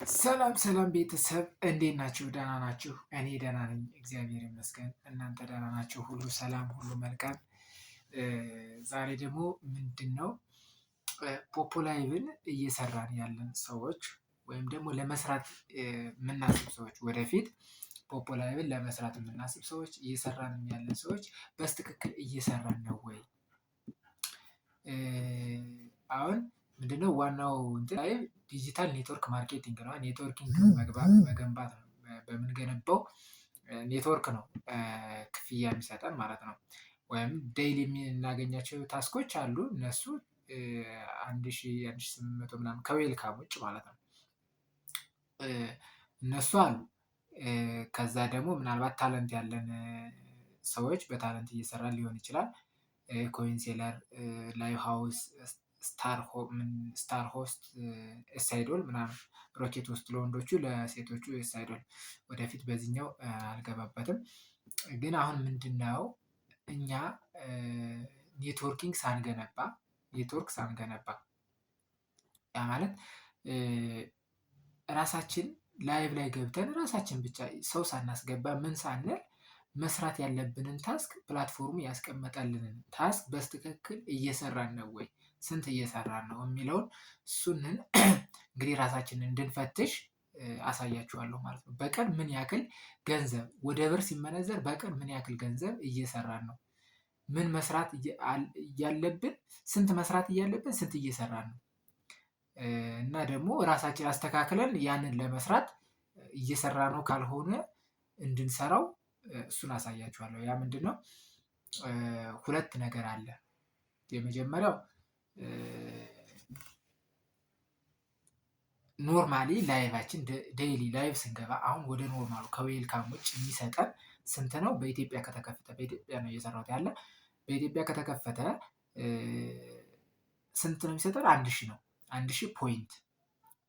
ሰላም ቤተሰብ እንዴት ናችሁ? ደህና ናችሁ? እኔ ደህና ነኝ፣ እግዚአብሔር ይመስገን። እናንተ ደህና ናችሁ? ሁሉ ሰላም፣ ሁሉ መልካም። ዛሬ ደግሞ ምንድን ነው ፖፖላይቭን እየሰራን ያለን ሰዎች ወይም ደግሞ ለመስራት የምናስብ ሰዎች ወደፊት ፖፖላይቭን ለመስራት የምናስብ ሰዎች እየሰራን ያለን ሰዎች በስትክክል እየሰራን ነው ወይ? አሁን ምንድነው ዋናው እንትን ላይ ዲጂታል ኔትወርክ ማርኬቲንግ ነው። ኔትወርኪንግ መገንባት ነው። በምንገነባው ኔትወርክ ነው ክፍያ የሚሰጠን ማለት ነው። ወይም ዴይሊ የምናገኛቸው ታስኮች አሉ። እነሱ 1800 ምናምን ከዌልካም ውጭ ማለት ነው። እነሱ አሉ። ከዛ ደግሞ ምናልባት ታለንት ያለን ሰዎች በታለንት እየሰራን ሊሆን ይችላል። ኮይን ሴለር፣ ላይቭ ሃውስ፣ ስታር ሆስት፣ ኤስአይዶል ምናምን ሮኬት ውስጥ ለወንዶቹ ለሴቶቹ ኤስአይዶል። ወደፊት በዚህኛው አልገባበትም። ግን አሁን ምንድነው እኛ ኔትወርክ ሳንገነባ ያ ማለት ራሳችን ላይቭ ላይ ገብተን ራሳችን ብቻ ሰው ሳናስገባ ምን ሳንል መስራት ያለብንን ታስክ ፕላትፎርሙ ያስቀመጠልንን ታስክ በስትክክል እየሰራን ነው ወይ? ስንት እየሰራን ነው የሚለውን እሱንን እንግዲህ ራሳችንን እንድንፈትሽ አሳያችኋለሁ ማለት ነው። በቀን ምን ያክል ገንዘብ ወደ ብር ሲመነዘር በቀን ምን ያክል ገንዘብ እየሰራን ነው? ምን መስራት እያለብን ስንት መስራት እያለብን ስንት እየሰራን ነው? እና ደግሞ ራሳችን አስተካክለን ያንን ለመስራት እየሰራ ነው ካልሆነ እንድንሰራው እሱን አሳያችኋለሁ። ያ ምንድነው? ሁለት ነገር አለ። የመጀመሪያው ኖርማሊ ላይቫችን ዴይሊ ላይቭ ስንገባ አሁን ወደ ኖርማሉ ከዌልካም ውጭ የሚሰጠን ስንት ነው? በኢትዮጵያ ከተከፈተ በኢትዮጵያ ነው እየሰራሁት ያለ። በኢትዮጵያ ከተከፈተ ስንት ነው የሚሰጠን? 1000 ነው። 1000 ፖይንት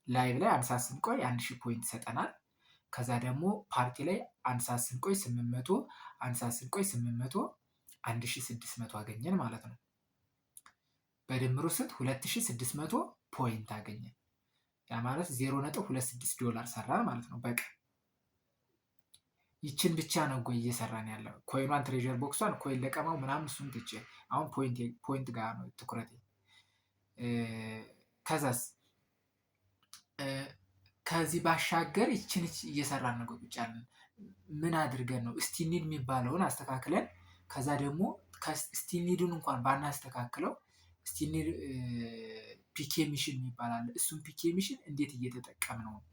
ላይቭ ላይ 1 ሰዓት ስንቆይ 1000 ፖይንት ይሰጠናል። ከዛ ደግሞ ፓርቲ ላይ 1 ሰዓት ስንቆይ 800፣ 1 ሰዓት ስንቆይ 800፣ 1600 አገኘን ማለት ነው። በድምሩ ስንት? 2600 ፖይንት አገኘን። ያ ማለት $0.26 ሰራን ማለት ነው በቀን። ይችን ብቻ ነው እየሰራን ያለው። ኮይኗን ትሬዠር ቦክሷን ኮይን ለቀማው ምናምን እሱን ትቼ አሁን ፖይንት ጋር ነው ትኩረቴ። ከዛስ ከዚህ ባሻገር ይችን እየሰራን ነው ቁጭ ያልን። ምን አድርገን ነው ስቲኒድ የሚባለውን አስተካክለን ከዛ ደግሞ ስቲኒዱን እንኳን ባናስተካክለው ስቲኒድ ፒኬ ሚሽን የሚባል አለ። እሱን ፒኬ ሚሽን እንዴት እየተጠቀምነው ነው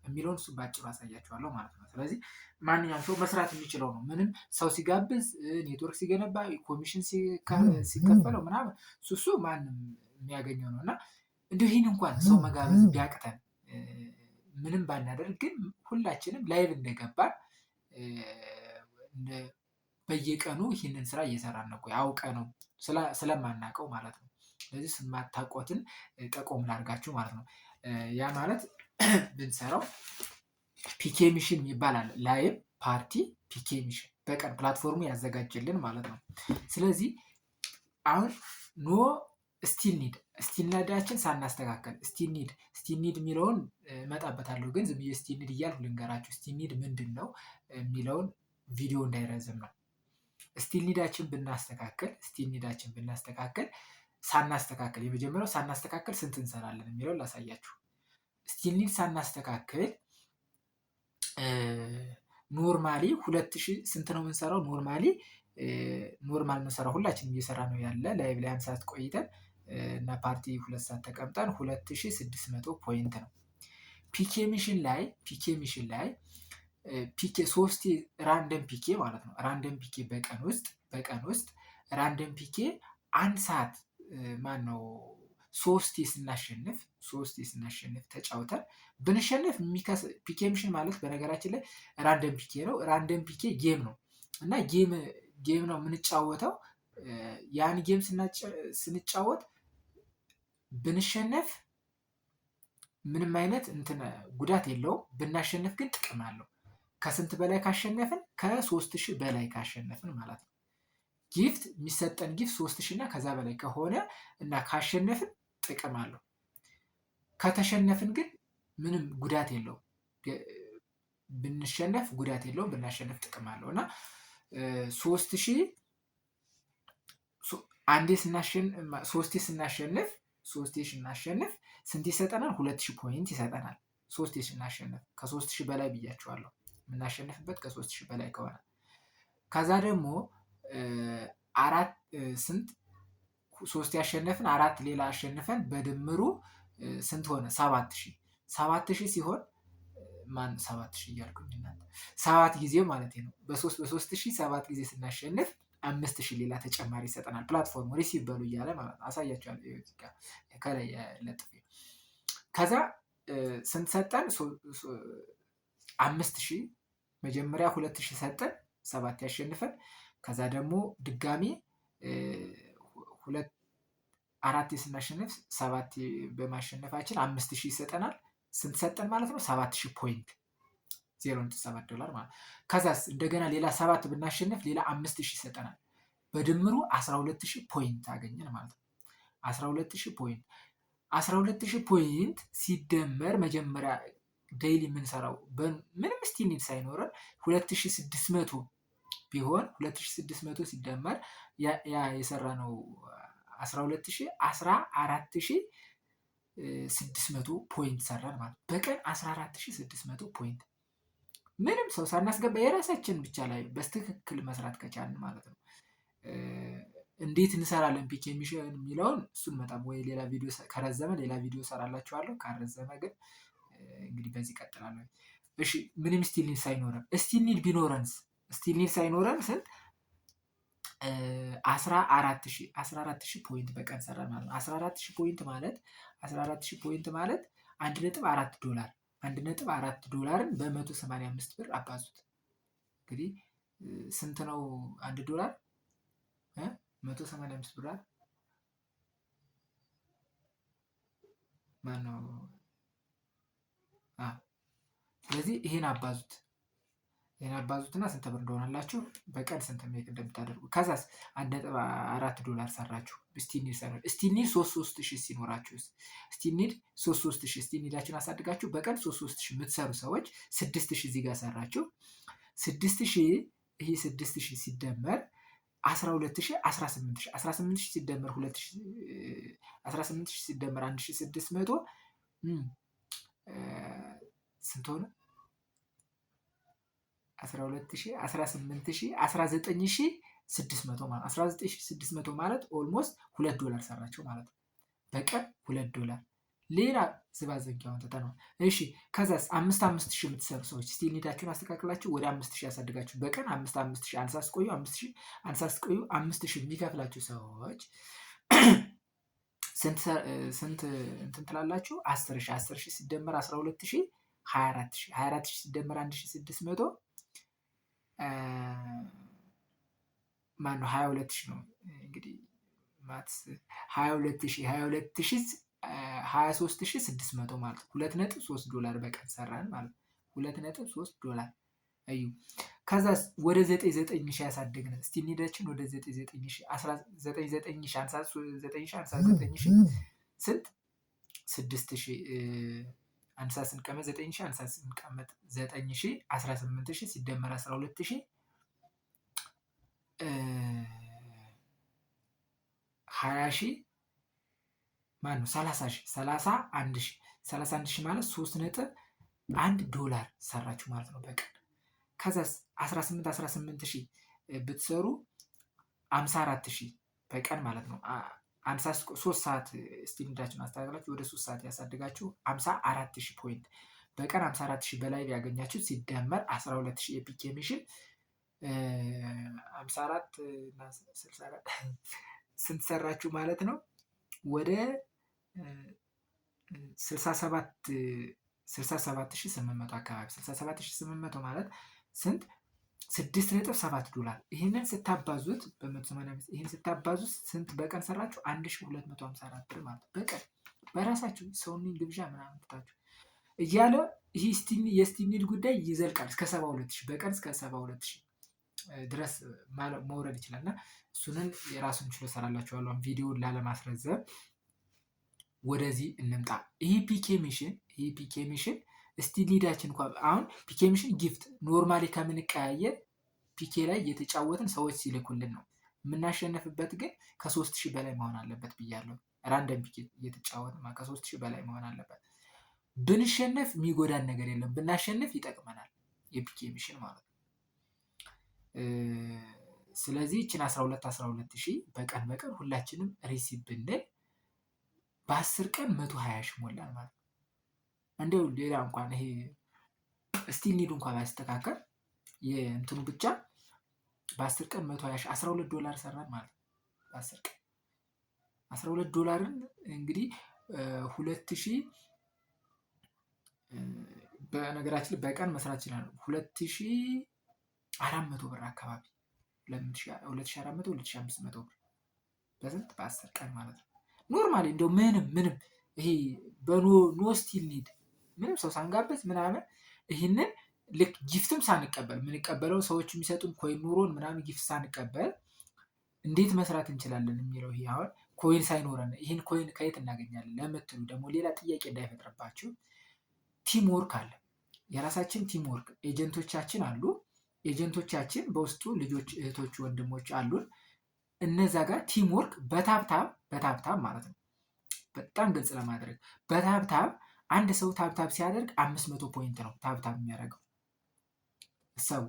የሚለውን እሱን ባጭሩ አሳያችኋለሁ ማለት ነው። ስለዚህ ማንኛውም ሰው መስራት የሚችለው ነው። ምንም ሰው ሲጋብዝ፣ ኔትወርክ ሲገነባ፣ ኮሚሽን ሲከፈለው ምናምን እሱ ማንም የሚያገኘው ነው። እና እንዲሁ ይህን እንኳን ሰው መጋበዝ ቢያቅተን ምንም ባናደርግ ግን ሁላችንም ላይቭ እንደገባን በየቀኑ ይህንን ስራ እየሰራን ነው። አውቀ ነው ስለማናውቀው ማለት ነው። ስለዚህ ስማታውቁትን ጠቆም ላድርጋችሁ ማለት ነው። ያ ማለት ብንሰራው ፒኬ ሚሽን ይባላል። ላይቭ ፓርቲ ፒኬ ሚሽን በቀን ፕላትፎርሙ ያዘጋጀልን ማለት ነው። ስለዚህ አሁን ኖ ስቲልኒዳችን ሳናስተካከል ስቲልኒድ የሚለውን እመጣበታለሁ። ግን ዝም ብዬ ስቲልኒድ እያልኩ ልንገራችሁ። ስቲልኒድ ምንድን ነው የሚለውን ቪዲዮ እንዳይረዝም ነው። ስቲልኒዳችን ብናስተካከል ሳናስተካከል የመጀመሪያው ሳናስተካከል ስንት እንሰራለን የሚለውን ላሳያችሁ። ስቲልኒድ ሳናስተካከል ኖርማሊ 2000 ስንት ነው የምንሰራው? ኖርማል የምንሰራው ሁላችንም እየሰራ ነው ያለ ላይቭ ላይ 1 ሰዓት ቆይተን እና ፓርቲ 2 ሰዓት ተቀምጠን 2600 ፖይንት ነው። ፒኬ ሚሽን ላይ ፒኬ 3 ራንደም ፒኬ ማለት ነው። ራንደም ፒኬ በቀን ውስጥ ራንደም ፒኬ 1 ሰዓት ማነው 3 ስናሸንፍ ተጫውተን ብንሸንፍ ፒኬ ሚሽን ማለት በነገራችን ላይ ራንደም ፒኬ ነው። ራንደም ፒኬ ጌም ነው እና ጌም ነው የምንጫወተው። ያን ጌም ስንጫወት ብንሸነፍ ምንም አይነት ጉዳት የለውም። ብናሸንፍ ግን ጥቅም አለው። ከስንት በላይ ካሸነፍን? ከ3000 በላይ ካሸነፍን ማለት ነው። ጊፍት የሚሰጠን ጊፍት 3000 እና ከዛ በላይ ከሆነ እና ካሸነፍን ጥቅም አለው። ከተሸነፍን ግን ምንም ጉዳት የለውም። ብንሸነፍ ጉዳት የለውም፣ ብናሸነፍ ጥቅም አለው እና 3000 አንዴ ሶስቴ ስናሸንፍ ስንት ይሰጠናል? 2000 ፖይንት ይሰጠናል። ሶስቴ ስናሸንፍ ከ3000 በላይ ብያቸዋለሁ። የምናሸንፍበት ከ3000 በላይ ከሆነ ከዛ ደግሞ ሶስት ያሸነፍን 4 ሌላ አሸንፈን በድምሩ ስንት ሆነ? 7000 ሲሆን 7000 እያልኩኝ እናንተ 7 ጊዜ ማለት ነው። በ3000 7 ጊዜ ስናሸንፍ 5000 ሌላ ተጨማሪ ይሰጠናል። ፕላትፎርሙ ሪሲቭ በሉ እያለ ማለት ነው። አሳያችኋለሁ ከላይ ለጥፌ። ከዛ ስንት ሰጠን? 5000 መጀመሪያ 2000 ሰጠን 7 ያሸንፈን። ከዛ ደግሞ ድጋሚ 4 ስናሸንፍ 7 በማሸነፋችን 5000 ይሰጠናል። ስንት ሰጠን ማለት ነው? 7000 ፖይንት $0.7 ማለት። ከዛስ እንደገና ሌላ 7 ብናሸንፍ ሌላ 5000 ይሰጠናል። በድምሩ 12000 ፖይንት አገኘን ማለት ነው። 12000 ፖይንት ሲደመር መጀመሪያ ዴይሊ የምንሰራው ምንም ስቲኒድ ሳይኖረን 2600 ቢሆን 2600 ሲደመር ያ የሰራ ነው 14600 ፖይንት ሰራን ማለት ነው። በቀን 14600 ፖይንት ምንም ሰው ሳናስገባ የራሳችን ብቻ ላይ በስትክክል መስራት ከቻልን ማለት ነው። እንዴት እንሰራለን ፒኬ ሚሽን የሚለውን እሱን በጣም ወይ ሌላ ቪዲዮ ከረዘመ ሌላ ቪዲዮ ሰራላችኋለሁ። ካረዘመ ግን እንግዲህ በዚህ ቀጥላለሁ። እሺ ምንም ስቲል ኒድ ሳይኖረን ስቲል ኒድ ሳይኖረን ስንት 14000 ፖይንት በቀን ሰራን ማለት ነው። 14000 ፖይንት ማለት $1.4 $1.4ን በ185 ብር አባዙት። እንግዲህ ስንት ነው $1? 185 ብር ማነው? ስለዚህ ይሄን አባዙትና ስንት ብር እንደሆነላችሁ በቀን ስንት ሜክ እንደምታደርጉ። ከዛስ $1.4 ሰራችሁ። ስቲኒድ 3000 ሲኖራችሁ ስቲኒድ 3000 ስቲኒዳችሁን አሳድጋችሁ በቀን 3000 የምትሰሩ ሰዎች 6000 እዚህ ጋር ሰራችሁ። 6000 ይሄ 6000 ሲደመር 12000 18000 ሲደመር 18000 ሲደመር 1600 ስንት ሆነ? 12000 18000 19600 ማለት 19600 ማለት ኦልሞስት $2 ሰራችሁ ማለት ነው። በቀን $2 ሌላ ዝባዘንኪያውን ተተነው። እሺ ከዛስ 5000 የምትሰሩ ሰዎች ስቲል ኒዳችሁን አስተካክላችሁ ወደ 5000 ያሳድጋችሁ በቀን 5000 አንሳስቆዩ 5000 የሚከፍላችሁ ሰዎች ስንት እንትን ትላላችሁ? 10000 ሲደመር 12000 24000 ሲደመር 1600 ማነው 22000 ነው እንግዲህ ማትስ 23600 ማለት $2.3 በቀን ሰራን ማለት $2.3 እዩ። ከዛ ወደ 99000 ያሳደግን ስቲል ኒዳችን ወደ 99000 ስንት 6000 50 ስንቀመጥ 9000 50 ስንቀመጥ 9000 18000 ሲደመር 12000 20000 ማነው 31000 ማለት $3.1 ሰራችሁ ማለት ነው በቀን። ከዛስ 18000 ብትሰሩ 54000 በቀን ማለት ነው። 3 ሰዓት ስቲል ኒዳችሁን አስተካክላችሁ ወደ 3 ሰዓት ያሳድጋችሁ 54000 ፖይንት በቀን 54000 በላይ ያገኛችሁ ሲደመር 12000 የፒኬ ሚሽን 54 እና 64 ስንት ሰራችሁ ማለት ነው? ወደ 67800 አካባቢ 67800 ማለት ስንት $6.7 ይሄንን ስታባዙት በ185 ይሄን ስታባዙት ስንት በቀን ሰራችሁ? 1254 ብር ማለት በቀን በራሳችሁ ሰውን ግብዣ ምናምን ትታችሁ እያለ ይሄ የስቲል ኒድ ጉዳይ ይዘልቃል እስከ 72000 በቀን እስከ 72000 ድረስ መውረድ ይችላልና እሱንን የራሱን ችሎ ሰራላችኋለሁ ቪዲዮውን ላለማስረዘም ወደዚህ እንምጣ። ይህ ፒኬ ሚሽን ስቲል ሊዳችን እንኳን አሁን ፒኬ ሚሽን ጊፍት ኖርማሊ ከምንቀያየር ፒኬ ላይ እየተጫወትን ሰዎች ሲልኩልን ነው የምናሸንፍበት። ግን ከ3000 በላይ መሆን አለበት ብያለሁ። ራንደም ፒኬ እየተጫወትን ከ3000 በላይ መሆን አለበት። ብንሸነፍ የሚጎዳን ነገር የለም፣ ብናሸንፍ ይጠቅመናል የፒኬ ሚሽን ማለት ነው። ስለዚህ ይችን 12,000 በቀን ሁላችንም ሪሲቭ ብንል በ10 ቀን 120 ሺህ ሞላን ማለት ነው። እንደው ሌላ እንኳን ይሄ ስቲል ኒዱ እንኳን ባያስተካከል የእንትኑ ብቻ በ10 ቀን 120 ሺህ $12 ሰራን ማለት ነው። በ10 ቀን $12 እንግዲህ 2000 በነገራችን በቀን መስራት ይችላል። 2400 ብር አካባቢ 2400 2500 ብር በስንት በ10 ቀን ማለት ነው። ኖርማሊ እንደው ምንም ይሄ በኖ ስቲል ኒድ ምንም ሰው ሳንጋበዝ ምናምን ይህንን ልክ ጊፍትም ሳንቀበል የምንቀበለው ሰዎች የሚሰጡን ኮይን ኑሮን ምናምን ጊፍት ሳንቀበል እንዴት መስራት እንችላለን የሚለው ይሄ አሁን ኮይን ሳይኖረን ይህን ኮይን ከየት እናገኛለን ለምትሉ ደግሞ ሌላ ጥያቄ እንዳይፈጥርባችሁ ቲም ወርክ አለ። የራሳችን ቲም ወርክ ኤጀንቶቻችን አሉ። ኤጀንቶቻችን በውስጡ ልጆች፣ እህቶች፣ ወንድሞች አሉን። እነዛ ጋር ቲም ወርክ በታብታብ ማለት ነው። በጣም ግልጽ ለማድረግ በታብታብ አንድ ሰው ታብታብ ሲያደርግ 500 ፖይንት ነው ታብታብ የሚያደርገው። ሰው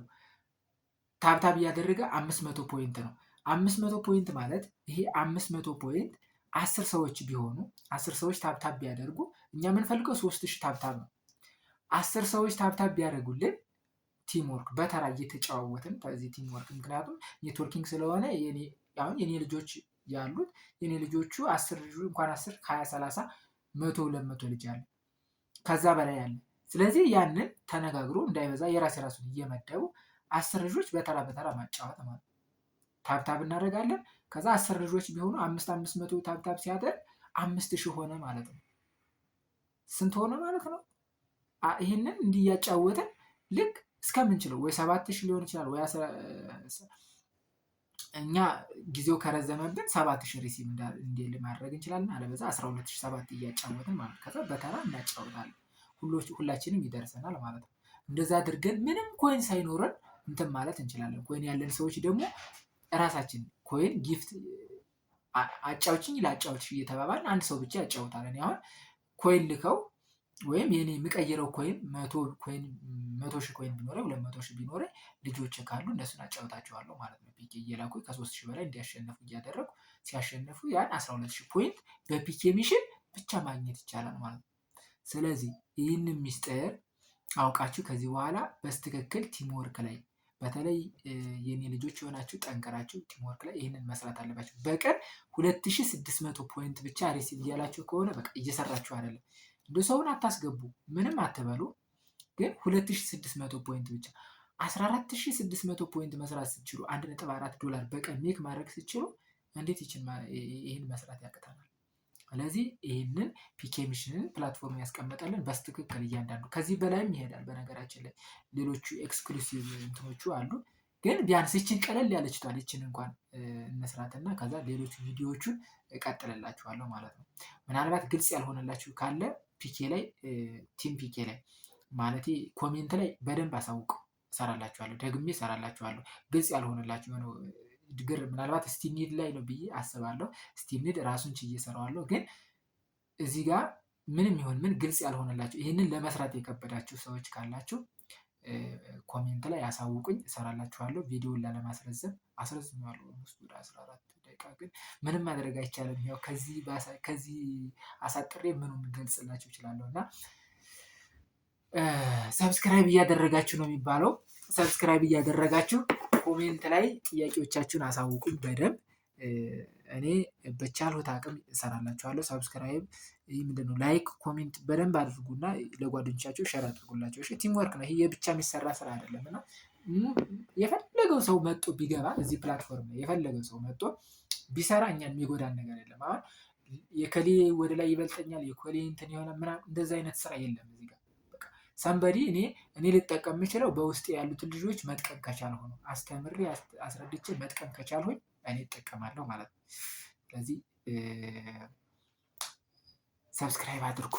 ታብታብ እያደረገ 500 ፖይንት ነው። 500 ፖይንት ማለት ይሄ 500 ፖይንት 10 ሰዎች ቢሆኑ 10 ሰዎች ታብታብ ቢያደርጉ እኛ የምንፈልገው 3000 ታብታብ ነው። 10 ሰዎች ታብታብ ቢያደርጉልን ቲምወርክ በተራ እየተጨዋወትን ከዚህ ቲምወርክ ምክንያቱም ኔትወርኪንግ ስለሆነ አሁን የኔ ልጆች ያሉት የኔ ልጆቹ 10 ልጆች እንኳን 10 20 30 100 200 ልጅ አለ ከዛ በላይ አለ። ስለዚህ ያንን ተነጋግሮ እንዳይበዛ የራሱን እየመደቡ 10 ልጆች በተራ ማጫወት ማለት ነው። ታብታብ እናደርጋለን። ከዛ 10 ልጆች ቢሆኑ 500 ታብታብ ሲያደርግ 5000 ሆነ ማለት ነው። ስንት ሆነ ማለት ነው? ይህንን እንዲያጫወተን ልክ እስከምንችለው ወይ 7000 ሊሆን ይችላል ወይ እኛ ጊዜው ከረዘመብን 7000 ሪሲቭ እንዲል ማድረግ እንችላለን። አለበዛ 12007 እያጫወትን ማለት ከዛ በተራ እናጫወታለን። ሁላችንም ይደርሰናል ማለት ነው። እንደዛ አድርገን ምንም ኮይን ሳይኖረን እንትን ማለት እንችላለን። ኮይን ያለን ሰዎች ደግሞ ራሳችን ኮይን ጊፍት አጫውችኝ ላጫውትሽ እየተባባልን አንድ ሰው ብቻ ያጫውታል። እኔ አሁን ኮይን ልከው ወይም የኔ የምቀይረው ኮይን 100,000 ኮይን ቢኖረ 200,000 ቢኖረ ልጆች ካሉ እነሱን አጫውታቸዋለሁ ማለት ነው። ፒኬ እየላኩ ከ3000 በላይ እንዲያሸንፉ እያደረጉ ሲያሸንፉ ያን 12000 ፖይንት በፒኬ ሚሽን ብቻ ማግኘት ይቻላል ማለት ነው። ስለዚህ ይህንን ሚስጥር አውቃችሁ ከዚህ በኋላ በስትክክል ቲምወርክ ላይ በተለይ የኔ ልጆች የሆናችሁ ጠንከራችሁ ቲምወርክ ላይ ይህንን መስራት አለባችሁ። በቀን 2600 ፖይንት ብቻ ሪሲቭ እያላችሁ ከሆነ በቃ እየሰራችሁ አይደለም። እንደ ሰውን አታስገቡ፣ ምንም አትበሉ። ግን 2600 ፖይንት ብቻ 14600 ፖይንት መስራት ስትችሉ $1.4 በቀን ሜክ ማድረግ ስትችሉ እንዴት ይህን መስራት ያቅተናል? ስለዚህ ይህንን ፒኬ ሚሽንን ፕላትፎርም ያስቀመጠልን በስትክክል እያንዳንዱ ከዚህ በላይም ይሄዳል። በነገራችን ላይ ሌሎቹ ኤክስክሉሲቭ እንትኖቹ አሉ። ግን ቢያንስ ይችን ቀለል ያለችቷል ይችን እንኳን እንስራትና ከዛ ሌሎቹ ቪዲዮዎቹን እቀጥልላችኋለሁ ማለት ነው። ምናልባት ግልጽ ያልሆነላችሁ ካለ ፒኬ ላይ ቲም ፒኬ ላይ ማለት ኮሜንት ላይ በደንብ አሳውቀው እሰራላችኋለሁ፣ ደግሜ እሰራላችኋለሁ። ግልጽ ያልሆነላችሁ የሆነ ድግር ምናልባት ስቲኒድ ላይ ነው ብዬ አስባለሁ። ስቲኒድ ራሱን ችዬ እሰራዋለሁ። ግን እዚህ ጋር ምንም ይሁን ምን ግልጽ ያልሆነላችሁ ይህንን ለመስራት የከበዳችሁ ሰዎች ካላችሁ ኮሜንት ላይ ያሳውቁኝ፣ እሰራላችኋለሁ። ቪዲዮውን ላለማስረዘም አስረዝሜዋለሁ ውስጥ ወደ 14 ደቂቃ፣ ግን ምንም ማድረግ አይቻልም። ያው ከዚህ አሳጥሬ ምኑን ገልጽላችሁ እችላለሁ። እና ሰብስክራይብ እያደረጋችሁ ነው የሚባለው። ሰብስክራይብ እያደረጋችሁ ኮሜንት ላይ ጥያቄዎቻችሁን አሳውቁኝ በደንብ። እኔ በቻልሁት አቅም እሰራላችኋለሁ። ሰብስክራይብ ምንድነው ላይክ ኮሜንት በደንብ አድርጉና ለጓደኞቻችሁ ሸር አድርጉላቸው። እሺ ቲም ወርክ ነው፣ ይሄ የብቻ የሚሰራ ስራ አይደለም። እና የፈለገው ሰው መጥቶ ቢገባ እዚህ ፕላትፎርም ላይ የፈለገው ሰው መጥቶ ቢሰራ እኛን የሚጎዳን ነገር የለም። አሁን የከሌ ወደ ላይ ይበልጠኛል የከሌ እንትን የሆነ ምናምን እንደዛ አይነት ስራ የለም እዚህ ጋር። በቃ ሰንበዲ እኔ ልጠቀም የምችለው በውስጥ ያሉትን ልጆች መጥቀም ከቻልሁ ነው። አስተምሬ አስረድቼ መጥቀም ከቻልሁኝ እኔ እጠቀማለሁ ማለት ነው። ስለዚህ ሰብስክራይብ አድርጉ።